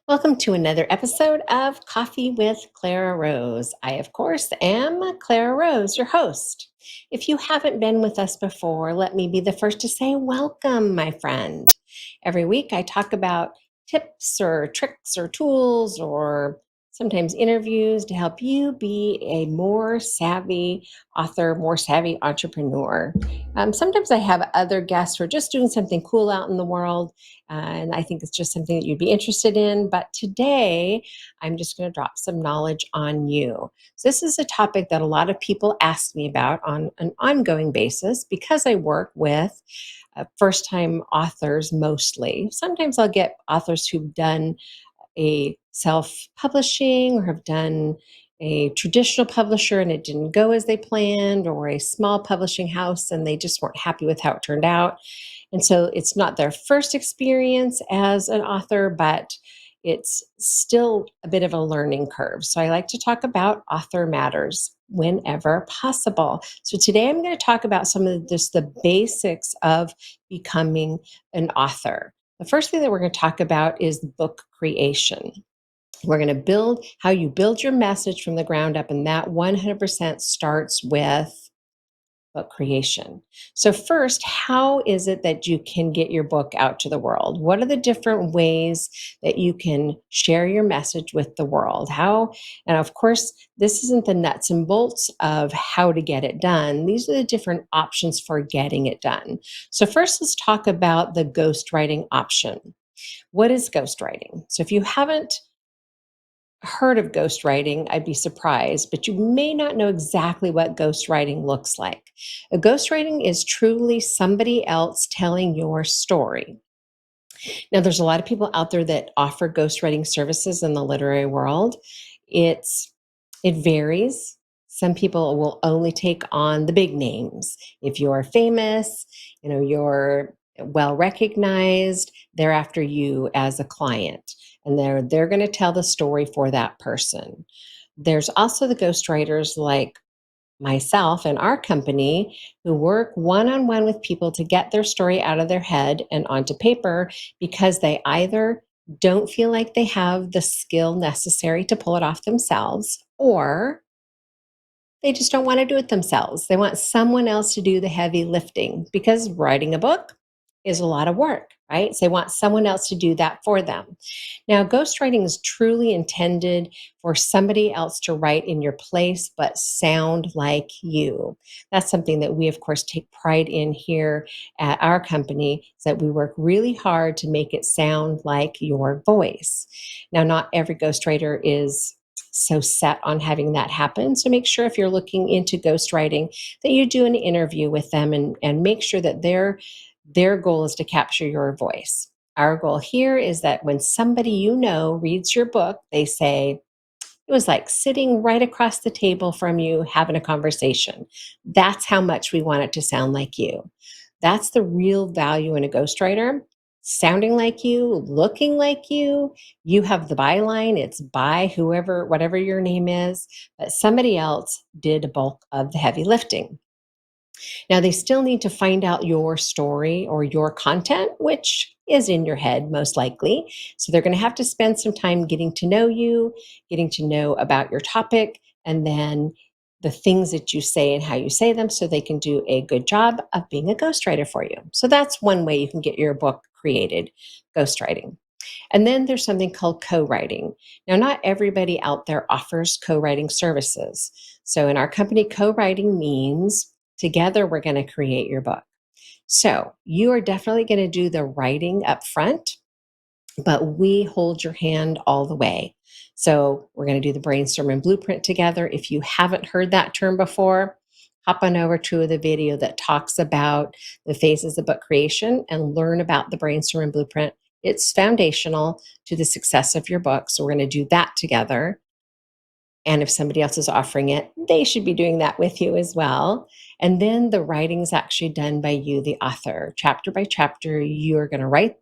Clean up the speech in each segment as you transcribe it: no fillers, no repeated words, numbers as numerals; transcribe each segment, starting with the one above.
Welcome to another episode of Coffee with Clara Rose. I, of course, am Clara Rose, your host. If you haven't been with us before, let me be the first to say welcome, my friend. Every week, I talk about tips or tricks or tools or sometimes interviews to help you be a more savvy author, more savvy entrepreneur. Sometimes I have other guests who are just doing something cool out in the world and I think it's just something that you'd be interested in. But today, I'm just going to drop some knowledge on you. So, this is a topic that a lot of people ask me about on an ongoing basis because I work with first time authors mostly. Sometimes I'll get authors who've done a self publishing or have done a traditional publisher and it didn't go as they planned, or a small publishing house and they just weren't happy with how it turned out. And so it's not their first experience as an author, but it's still a bit of a learning curve. So I like to talk about author matters whenever possible. So today I'm going to talk about some of just the basics of becoming an author. The first thing that we're going to talk about is book creation. We're going to build how you build your message from the ground up, and that 100% starts with book creation. So, first, how is it that you can get your book out to the world? What are the different ways that you can share your message with the world? How, and of course, this isn't the nuts and bolts of how to get it done. These are the different options for getting it done. So, first, let's talk about the ghostwriting option. What is ghostwriting? So, if you haven't heard of ghostwriting, I'd be surprised, but you may not know exactly what ghostwriting looks like. A ghostwriting is truly somebody else telling your story. Now, there's a lot of people out there that offer ghostwriting services in the literary world. It's it varies. Some people will only take on the big names. If you're famous, you're well recognized, they're after you as a client, and they're going to tell the story for that person. There's also the ghostwriters like myself and our company who work one on one with people to get their story out of their head and onto paper because they either don't feel like they have the skill necessary to pull it off themselves, or they just don't want to do it themselves. They want someone else to do the heavy lifting because writing a book is a lot of work, right? So they want someone else to do that for them. Now, ghostwriting is truly intended for somebody else to write in your place, but sound like you. That's something that we, of course, take pride in here at our company, is that we work really hard to make it sound like your voice. Now, not every ghostwriter is so set on having that happen. So make sure if you're looking into ghostwriting that you do an interview with them and make sure that their goal is to capture your voice. Our goal here is that when somebody reads your book, they say, it was like sitting right across the table from you having a conversation. That's how much we want it to sound like you. That's the real value in a ghostwriter. Sounding like you, looking like you. You have the byline, it's by whoever, whatever your name is, but somebody else did a bulk of the heavy lifting. Now, they still need to find out your story or your content, which is in your head most likely. So they're going to have to spend some time getting to know you, getting to know about your topic, and then the things that you say and how you say them so they can do a good job of being a ghostwriter for you. So that's one way you can get your book created, ghostwriting. And then there's something called co-writing. Now, not everybody out there offers co-writing services. So in our company, co-writing means together we're going to create your book. So you are definitely going to do the writing up front, but we hold your hand all the way. So we're going to do the brainstorm and blueprint together. If you haven't heard that term before, hop on over to the video that talks about the phases of book creation and learn about the brainstorm and blueprint. It's foundational to the success of your book. So we're going to do that together. And if somebody else is offering it, they should be doing that with you as well. And then the writing is actually done by you, the author. Chapter by chapter, you're going to write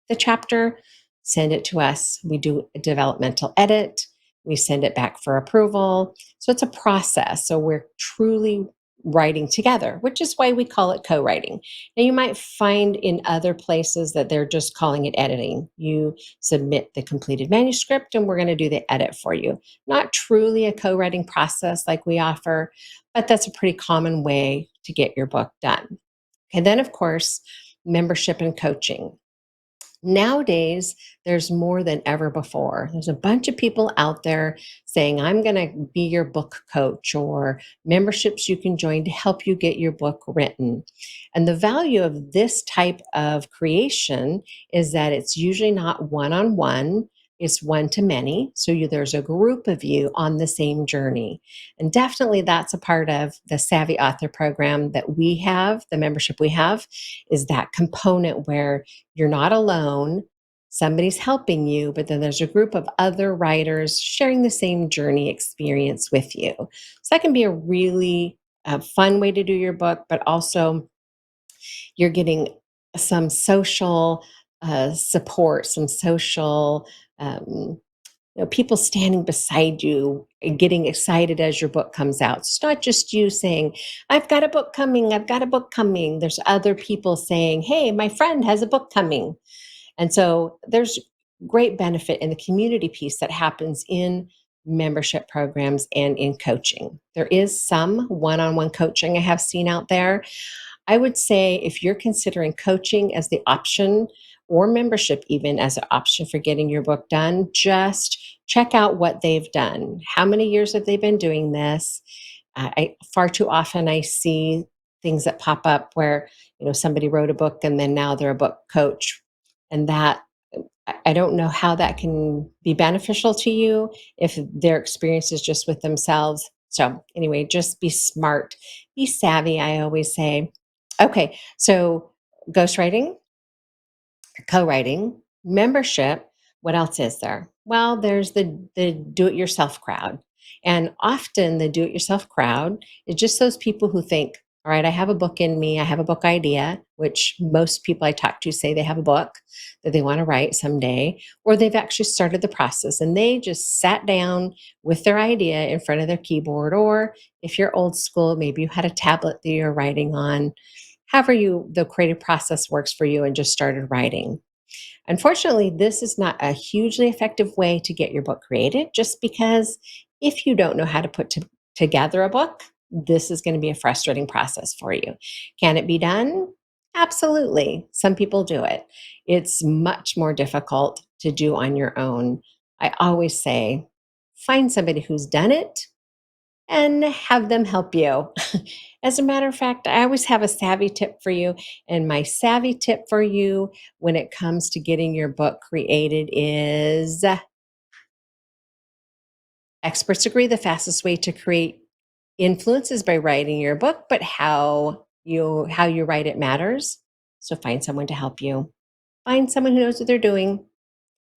the chapter, send it to us. We do a developmental edit. We send it back for approval. So it's a process. So we're truly writing together, which is why we call it co-writing. Now, you might find in other places that they're just calling it editing. You submit the completed manuscript, and we're going to do the edit for you. Not truly a co-writing process like we offer, but that's a pretty common way to get your book done. And then, of course, membership and coaching. Nowadays, there's more than ever before. There's a bunch of people out there saying, I'm going to be your book coach, or memberships you can join to help you get your book written. And the value of this type of creation is that it's usually not one on one, it's one to many. So there's a group of you on the same journey. And definitely that's a part of the Savvy Author program that we have, the membership we have, is that component where you're not alone. Somebody's helping you, but then there's a group of other writers sharing the same journey experience with you. So that can be a really fun way to do your book, but also you're getting some social support, some social people standing beside you and getting excited as your book comes out. It's not just you saying, I've got a book coming, I've got a book coming. There's other people saying, hey, my friend has a book coming. And so there's great benefit in the community piece that happens in membership programs and in coaching. There is some one-on-one coaching I have seen out there. I would say if you're considering coaching as the option, or membership even as an option for getting your book done, just check out what they've done. How many years have they been doing this? Far too often I see things that pop up where somebody wrote a book and then now they're a book coach, and that I don't know how that can be beneficial to you if their experience is just with themselves. So anyway, just be smart, be savvy, I always say. Okay, so ghostwriting, co-writing, membership. What else is there? Well, there's the do-it-yourself crowd. And often the do-it-yourself crowd is just those people who think, all right, I have a book in me, I have a book idea, which most people I talk to say they have a book that they want to write someday, or they've actually started the process and they just sat down with their idea in front of their keyboard, or if you're old school, maybe you had a tablet that you're writing on, however the creative process works for you, and just started writing. Unfortunately, this is not a hugely effective way to get your book created, just because if you don't know how to put together a book, this is going to be a frustrating process for you. Can it be done? Absolutely. Some people do it. It's much more difficult to do on your own. I always say, find somebody who's done it and have them help you. As a matter of fact, I always have a savvy tip for you. And my savvy tip for you when it comes to getting your book created is experts agree the fastest way to create influence is by writing your book, but how you write it matters. So find someone to help you. Find someone who knows what they're doing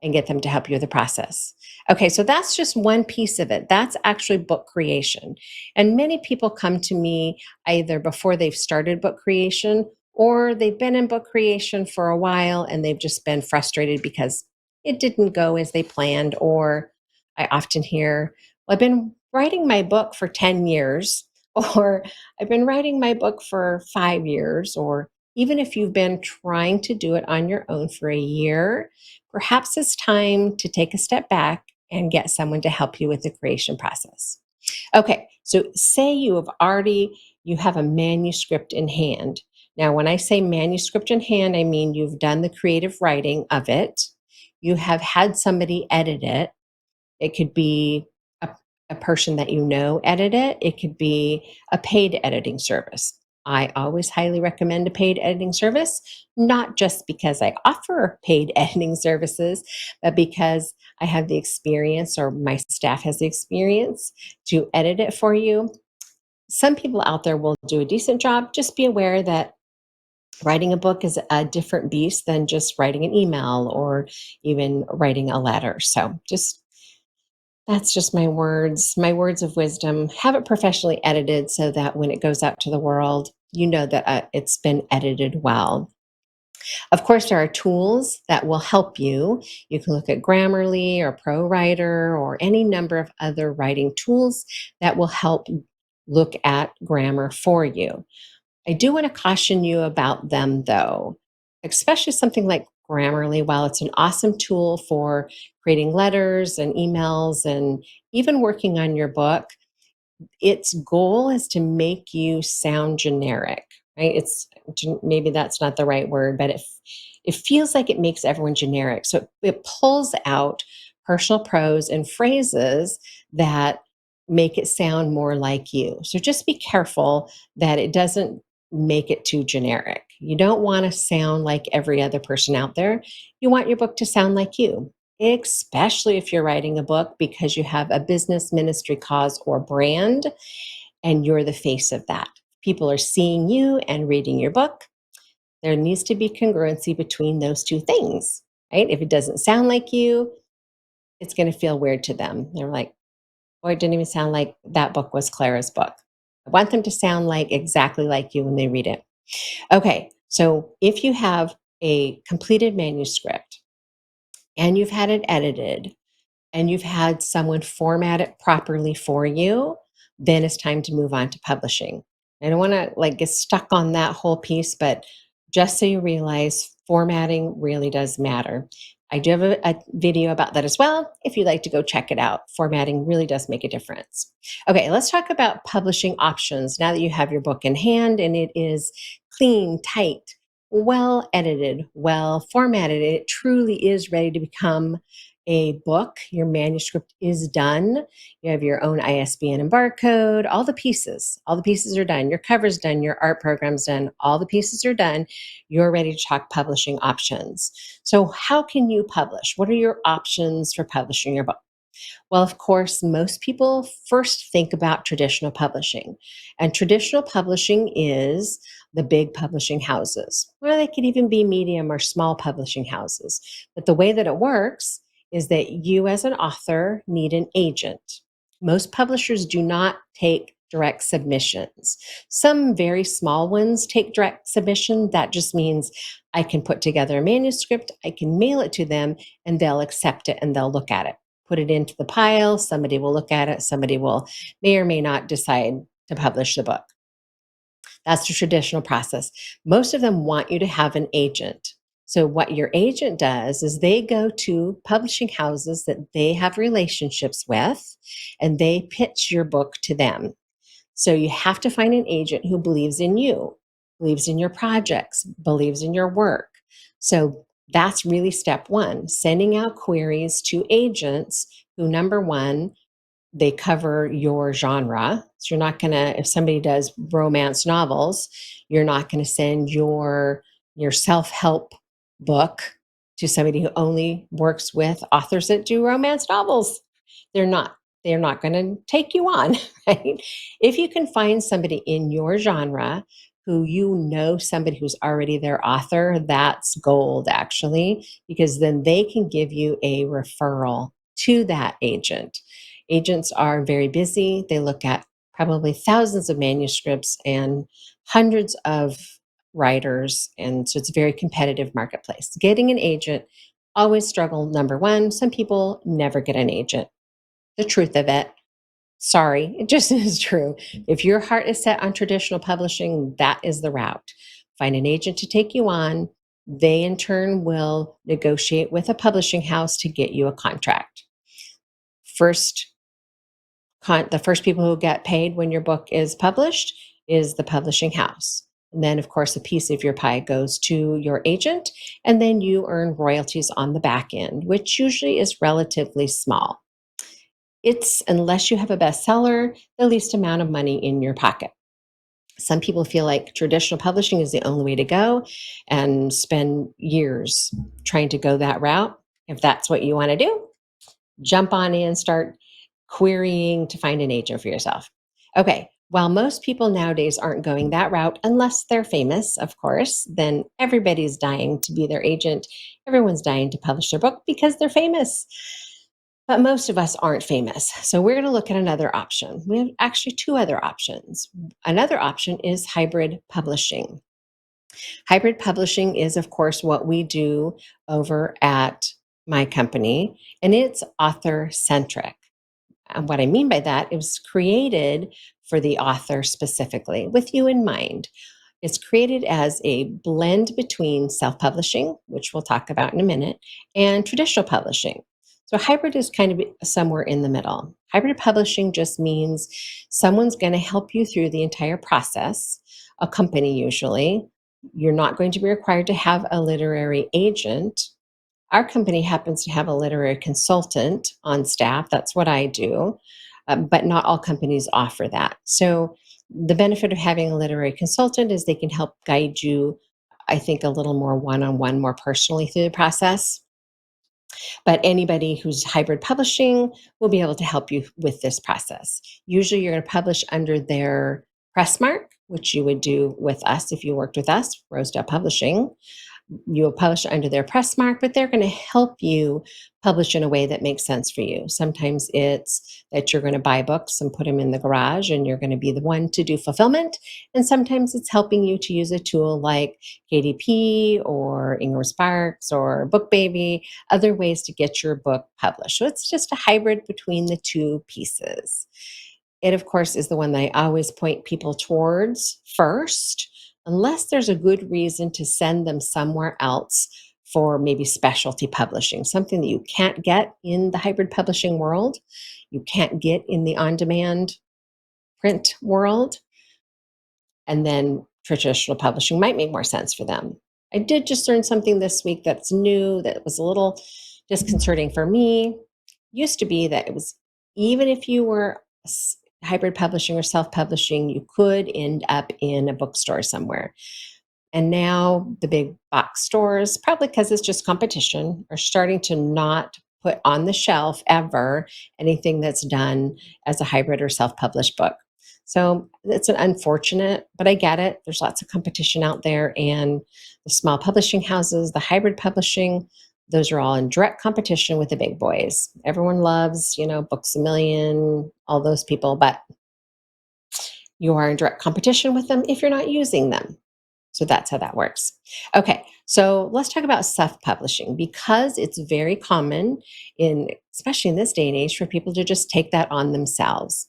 and get them to help you with the process. Okay, so that's just one piece of it. That's actually book creation. And many people come to me either before they've started book creation, or they've been in book creation for a while and they've just been frustrated because it didn't go as they planned. Or I often hear, well, I've been writing my book for 10 years, or I've been writing my book for 5 years, or even if you've been trying to do it on your own for a year, perhaps it's time to take a step back and get someone to help you with the creation process. Okay, so say you have a manuscript in hand. Now, when I say manuscript in hand, I mean you've done the creative writing of it. You have had somebody edit it. It could be a person that you know edit it. It could be a paid editing service. I always highly recommend a paid editing service, not just because I offer paid editing services, but because I have the experience, or my staff has the experience to edit it for you. Some people out there will do a decent job. Just be aware that writing a book is a different beast than just writing an email or even writing a letter. So that's just my words of wisdom. Have it professionally edited so that when it goes out to the world, you know that it's been edited well. Of course, there are tools that will help you. You can look at Grammarly or ProWriter or any number of other writing tools that will help look at grammar for you. I do want to caution you about them though, especially something like Grammarly. While it's an awesome tool for creating letters and emails and even working on your book, its goal is to make you sound generic, right? Maybe that's not the right word, but it feels like it makes everyone generic. So it pulls out personal prose and phrases that make it sound more like you. So just be careful that it doesn't make it too generic. You don't want to sound like every other person out there. You want your book to sound like you, especially if you're writing a book because you have a business, ministry, cause, or brand, and you're the face of that. People are seeing you and reading your book. There needs to be congruency between those two things, right? If it doesn't sound like you, it's going to feel weird to them. They're like, boy, it didn't even sound like that book was Clara's book. I want them to sound like exactly like you when they read it. Okay, so if you have a completed manuscript and you've had it edited, and you've had someone format it properly for you, then it's time to move on to publishing. I don't want to like get stuck on that whole piece, but just so you realize formatting really does matter. I do have a video about that as well. If you'd like to go check it out, formatting really does make a difference. Okay, let's talk about publishing options now that you have your book in hand and it is clean, tight, well edited, well formatted. It truly is ready to become a book. Your manuscript is done. You have your own ISBN and barcode, all the pieces. All the pieces are done. Your cover's done. Your art program's done. All the pieces are done. You're ready to talk publishing options. So, how can you publish? What are your options for publishing your book? Well, of course, most people first think about traditional publishing. And traditional publishing is the big publishing houses. Well, they could even be medium or small publishing houses. But the way that it works is that you, as an author, need an agent. Most publishers do not take direct submissions. Some very small ones take direct submission. That just means I can put together a manuscript, I can mail it to them, and they'll accept it and they'll look at it, put it into the pile. Somebody will look at it. Somebody will may or may not decide to publish the book. That's the traditional process. Most of them want you to have an agent. So what your agent does is they go to publishing houses that they have relationships with and they pitch your book to them. So you have to find an agent who believes in you, believes in your projects, believes in your work. So that's really step one, sending out queries to agents who, number one, they cover your genre. So you're not going to, if somebody does romance novels, you're not going to send your self-help book to somebody who only works with authors that do romance novels. They're not they're not going to take you on, right? If you can find somebody in your genre who you know somebody who's already their author, that's gold actually, because then they can give you a referral to that agent. Agents are very busy. They look at probably thousands of manuscripts and hundreds of writers. And so it's a very competitive marketplace. Getting an agent, always struggle. Number one, some people never get an agent. The truth of it. Sorry, it just is true. If your heart is set on traditional publishing, that is the route. Find an agent to take you on. They, in turn, will negotiate with a publishing house to get you a contract. First the first people who get paid when your book is published is the publishing house. And then, of course, a piece of your pie goes to your agent, and then you earn royalties on the back end, which usually is relatively small. It's, unless you have a bestseller, the least amount of money in your pocket. Some people feel like traditional publishing is the only way to go and spend years trying to go that route. If that's what you want to do, jump on in, start querying to find an agent for yourself. Okay, while most people nowadays aren't going that route, unless they're famous, of course, then everybody's dying to be their agent. Everyone's dying to publish their book because they're famous. But most of us aren't famous. So we're going to look at another option. We have actually two other options. Another option is hybrid publishing. Hybrid publishing is, of course, what we do over at my company, and it's author centric. And what I mean by that, it was created for the author specifically, with you in mind. It's created as a blend between self publishing, which we'll talk about in a minute, and traditional publishing. So, hybrid is kind of somewhere in the middle. Hybrid publishing just means someone's going to help you through the entire process, a company usually. You're not going to be required to have a literary agent. Our company happens to have a literary consultant on staff. That's what I do, but not all companies offer that. So, the benefit of having a literary consultant is they can help guide you, I think, a little more one on one, more personally through the process. But anybody who's hybrid publishing will be able to help you with this process. Usually, you're going to publish under their press mark, which you would do with us if you worked with us, Rosedale Publishing. You'll publish under their press mark, but they're going to help you publish in a way that makes sense for you. Sometimes it's that you're going to buy books and put them in the garage and you're going to be the one to do fulfillment. And sometimes it's helping you to use a tool like KDP or Ingram Sparks or BookBaby, other ways to get your book published. So it's just a hybrid between the two pieces. It, of course, is the one that I always point people towards first, unless there's a good reason to send them somewhere else for maybe specialty publishing, something that you can't get in the hybrid publishing world, you can't get in the on demand print world. And then traditional publishing might make more sense for them. I did just learn something this week that's new that was a little disconcerting for me. Used to be that it was, even if you were hybrid publishing or self publishing, you could end up in a bookstore somewhere. And now the big box stores, probably because it's just competition, are starting to not put on the shelf ever anything that's done as a hybrid or self published book. So it's an unfortunate, but I get it. There's lots of competition out there, and the small publishing houses, the hybrid publishing, those are all in direct competition with the big boys. Everyone loves, Books a Million, all those people, but you are in direct competition with them if you're not using them. So that's how that works. Okay, so let's talk about self-publishing, because it's very common especially in this day and age, for people to just take that on themselves.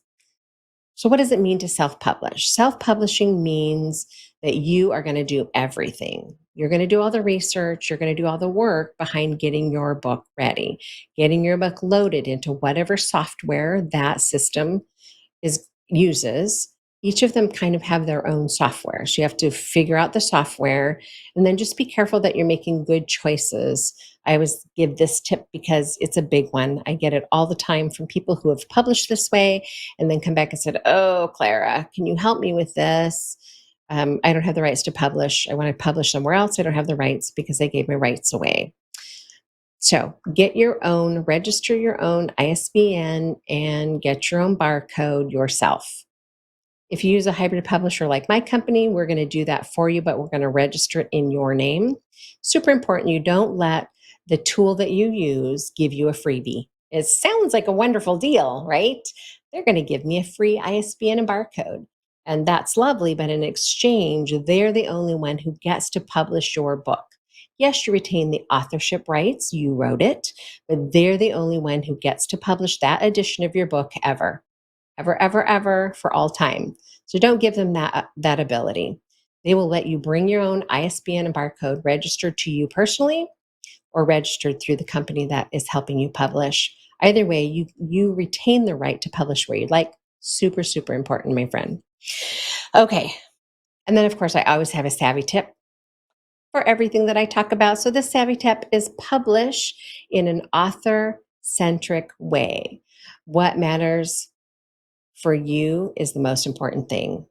So what does it mean to self-publish? Self-publishing means that you are going to do everything. You're going to do all the research, you're going to do all the work behind getting your book ready, getting your book loaded into whatever software that system uses. Each of them kind of have their own software. So you have to figure out the software, and then just be careful that you're making good choices. I always give this tip because it's a big one. I get it all the time from people who have published this way and then come back and said, "Oh, Clara, can you help me with this? I don't have the rights to publish. I want to publish somewhere else. I don't have the rights because they gave my rights away." So register your own ISBN and get your own barcode yourself. If you use a hybrid publisher like my company, we're going to do that for you, but we're going to register it in your name. Super important. You don't let the tool that you use give you a freebie. It sounds like a wonderful deal, right? They're going to give me a free ISBN and barcode. And that's lovely, but in exchange, they're the only one who gets to publish your book. Yes, you retain the authorship rights, you wrote it, but they're the only one who gets to publish that edition of your book ever, ever, ever, ever, for all time. So don't give them that ability. They will let you bring your own ISBN and barcode registered to you personally or registered through the company that is helping you publish. Either way, you retain the right to publish where you'd like. Super, super important, my friend. Okay. And then, of course, I always have a savvy tip for everything that I talk about. So the savvy tip is publish in an author-centric way. What matters for you is the most important thing.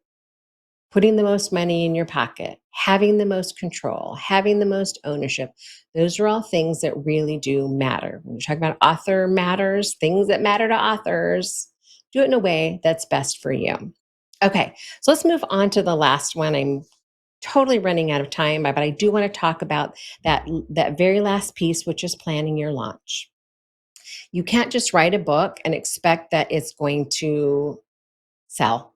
Putting the most money in your pocket, having the most control, having the most ownership. Those are all things that really do matter. When you're talking about author matters, things that matter to authors, do it in a way that's best for you. Okay, so let's move on to the last one. I'm totally running out of time, but I do want to talk about that very last piece, which is planning your launch. You can't just write a book and expect that it's going to sell.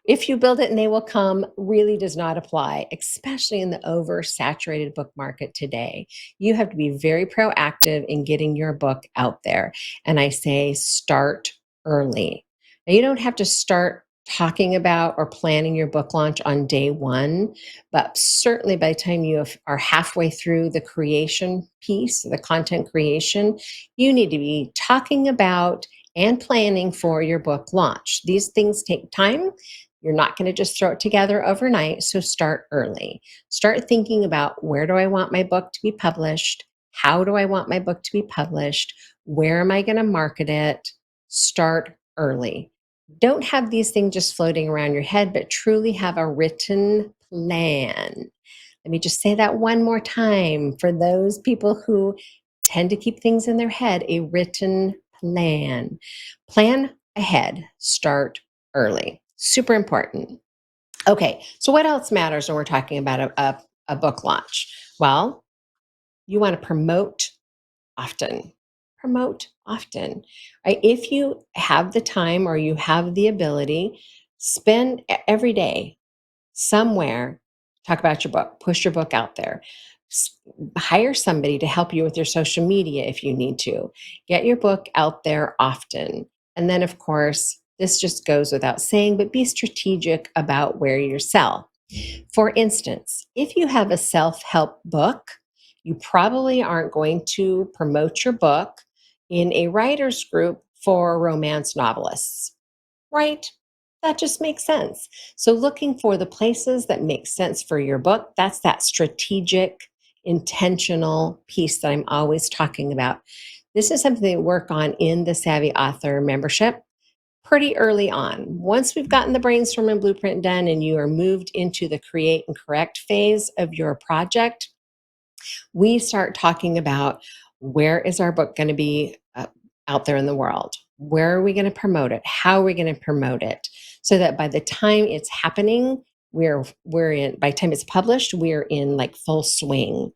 If you build it and they will come really does not apply, especially in the oversaturated book market today. You have to be very proactive in getting your book out there. And I say start early. Now, you don't have to start talking about or planning your book launch on day one, but certainly by the time you are halfway through the creation piece, the content creation, you need to be talking about and planning for your book launch. These things take time. You're not going to just throw it together overnight. So start early. Start thinking about, where do I want my book to be published? How do I want my book to be published? Where am I going to market it? Start early. Don't have these things just floating around your head, but truly have a written plan. Let me just say that one more time for those people who tend to keep things in their head: a written plan. Plan ahead, start early. Super important. Okay, so what else matters when we're talking about a book launch? Well, you want to promote often. Promote often. Right? If you have the time or you have the ability, spend every day somewhere, talk about your book, push your book out there. Hire somebody to help you with your social media if you need to. Get your book out there often. And then, of course, this just goes without saying, but be strategic about where you sell. For instance, if you have a self help book, you probably aren't going to promote your book in a writer's group for romance novelists, right? That just makes sense. So, looking for the places that make sense for your book, that's that strategic, intentional piece that I'm always talking about. This is something we work on in the Savvy Author membership pretty early on. Once we've gotten the brainstorming blueprint done and you are moved into the create and correct phase of your project, we start talking about, where is our book going to be out there in the world? Where are we going to promote it? How are we going to promote it? So that by the time it's happening, by the time it's published, we're in like full swing.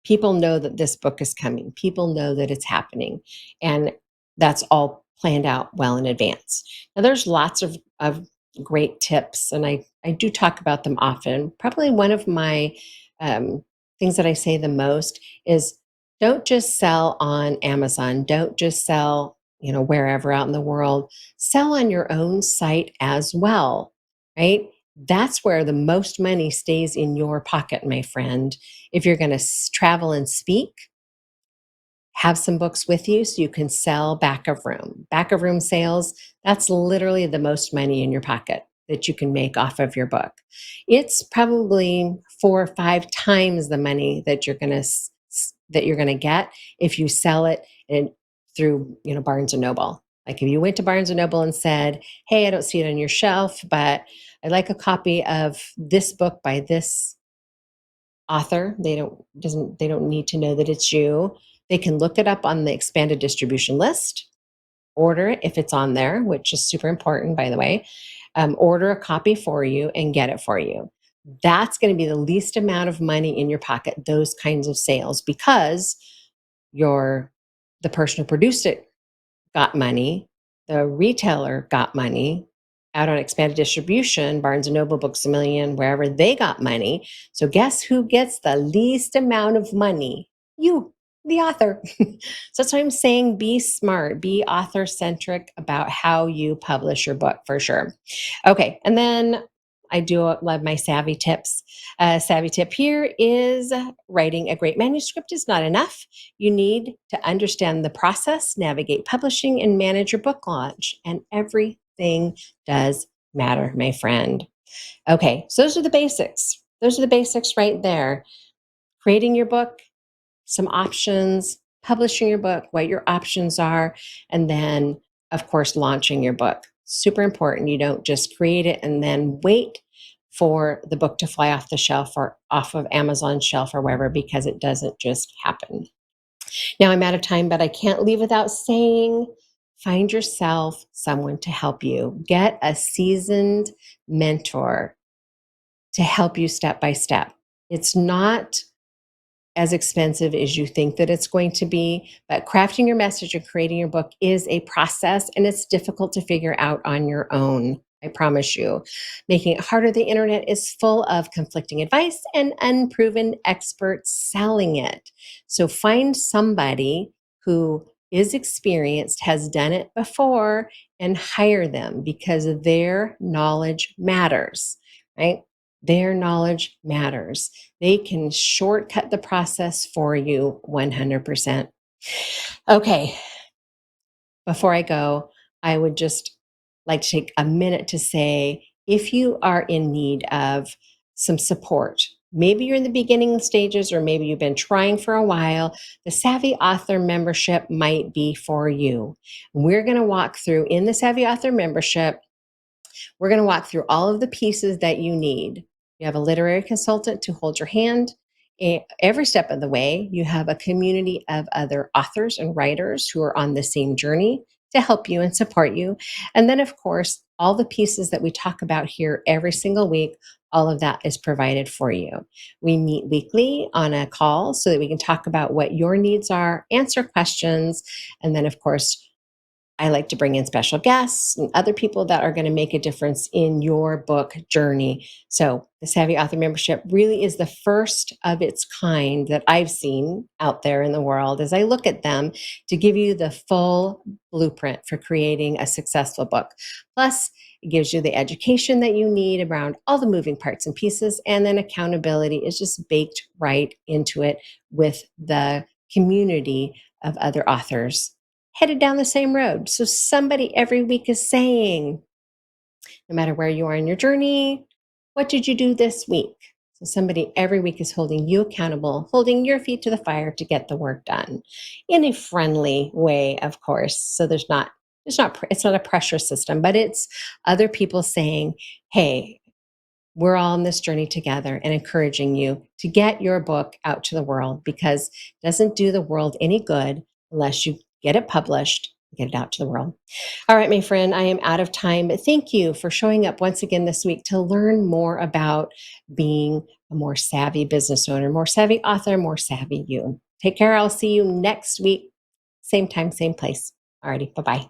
People know that this book is coming. People know that it's happening. And that's all planned out well in advance. Now, there's lots of great tips, and I do talk about them often. Probably one of my things that I say the most is, don't just sell on Amazon. Don't just sell, wherever out in the world. Sell on your own site as well, right? That's where the most money stays in your pocket, my friend. If you're going to travel and speak, have some books with you so you can sell back of room. Back of room sales, that's literally the most money in your pocket that you can make off of your book. It's probably 4 or 5 times the money that you're going to get if you sell it through, Barnes and Noble. Like if you went to Barnes and Noble and said, "Hey, I don't see it on your shelf, but I'd like a copy of this book by this author." They don't need to know that it's you. They can look it up on the expanded distribution list, order it if it's on there, which is super important, by the way. Order a copy for you and get it for you. That's going to be the least amount of money in your pocket, those kinds of sales, because the person who produced it got money, the retailer got money. Out on expanded distribution, Barnes and Noble, Books a Million, wherever, they got money. So guess who gets the least amount of money? You, the author. So that's why I'm saying, be smart, be author centric about how you publish your book, for sure. Okay, and then I do love my savvy tips. Savvy tip here is, writing a great manuscript is not enough. You need to understand the process, navigate publishing, and manage your book launch. And everything does matter, my friend. Okay, so those are the basics. Those are the basics right there. Creating your book, some options, publishing your book, what your options are, and then, of course, launching your book. Super important. You don't just create it and then wait for the book to fly off the shelf or off of Amazon's shelf or wherever, because it doesn't just happen. Now, I'm out of time, but I can't leave without saying, find yourself someone to help you. Get a seasoned mentor to help you step by step. It's not as expensive as you think that it's going to be, but crafting your message and creating your book is a process, and it's difficult to figure out on your own. I promise you. Making it harder, the internet is full of conflicting advice and unproven experts selling it. So find somebody who is experienced, has done it before, and hire them because their knowledge matters, right? Their knowledge matters. They can shortcut the process for you 100%. Okay, before I go, I would just like to take a minute to say if you are in need of some support, maybe you're in the beginning stages or maybe you've been trying for a while, the Savvy Author membership might be for you. We're going to walk through in the Savvy Author membership. We're going to walk through all of the pieces that you need. You have a literary consultant to hold your hand. Every step of the way, you have a community of other authors and writers who are on the same journey to help you and support you. And then, of course, all the pieces that we talk about here every single week, all of that is provided for you. We meet weekly on a call so that we can talk about what your needs are, answer questions, and then, of course, I like to bring in special guests and other people that are going to make a difference in your book journey. So, the Savvy Author membership really is the first of its kind that I've seen out there in the world as I look at them to give you the full blueprint for creating a successful book. Plus, it gives you the education that you need around all the moving parts and pieces, and then accountability is just baked right into it with the community of other authors headed down the same road. So somebody every week is saying, no matter where you are in your journey, what did you do this week? So somebody every week is holding you accountable, holding your feet to the fire to get the work done in a friendly way, of course. So it's not a pressure system, but it's other people saying, hey, we're all on this journey together and encouraging you to get your book out to the world because it doesn't do the world any good unless you get it published, get it out to the world. All right, my friend, I am out of time. But thank you for showing up once again this week to learn more about being a more savvy business owner, more savvy author, more savvy you. Take care. I'll see you next week. Same time, same place. All righty. Bye-bye.